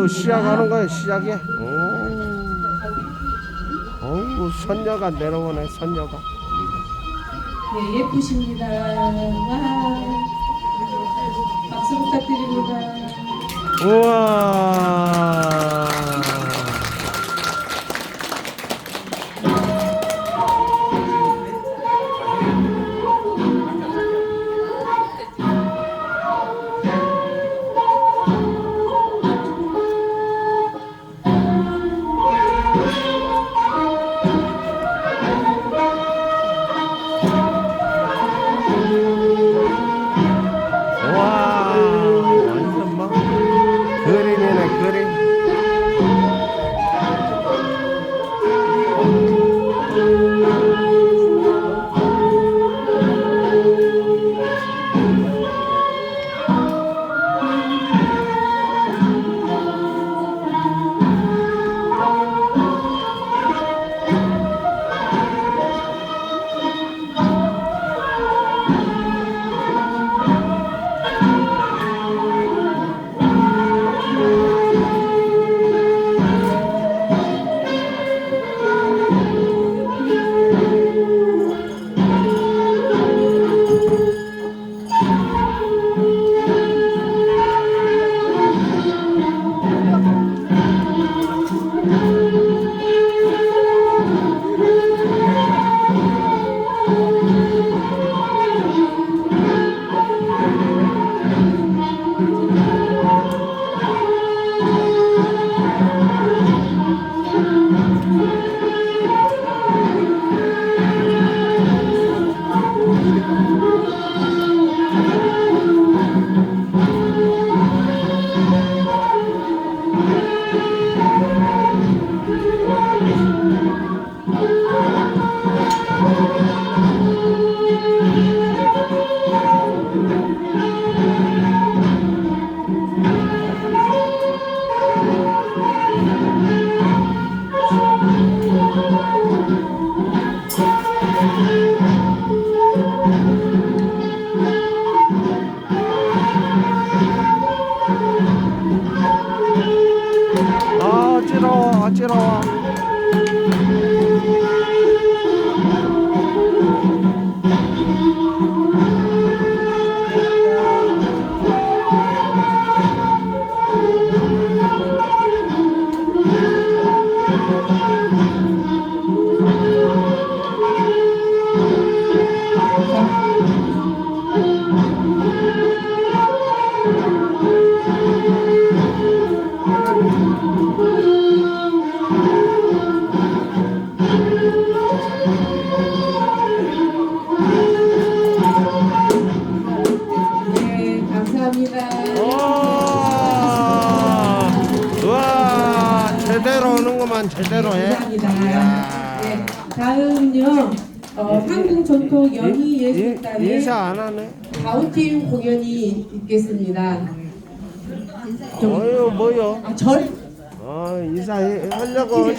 또 시작하는 거야, 시작이. 어이구, 선녀가 내려오네, 선녀가. 네, 예쁘십니다. 와, 박수 부탁드립니다. 우와. 와, 완전 막 그림이네, 그림. 아, 어지러워, 어지러워. 네, 감사합니다. 우와, 제대로 오는구만, 제대로 해. 감사합니다. 네, 다음은요. 한국 전통 연희 예술단의 인사 안 하네. 가우팀 공연이 있겠습니다. 어휴, 뭐요? 절 인사하려고 하셨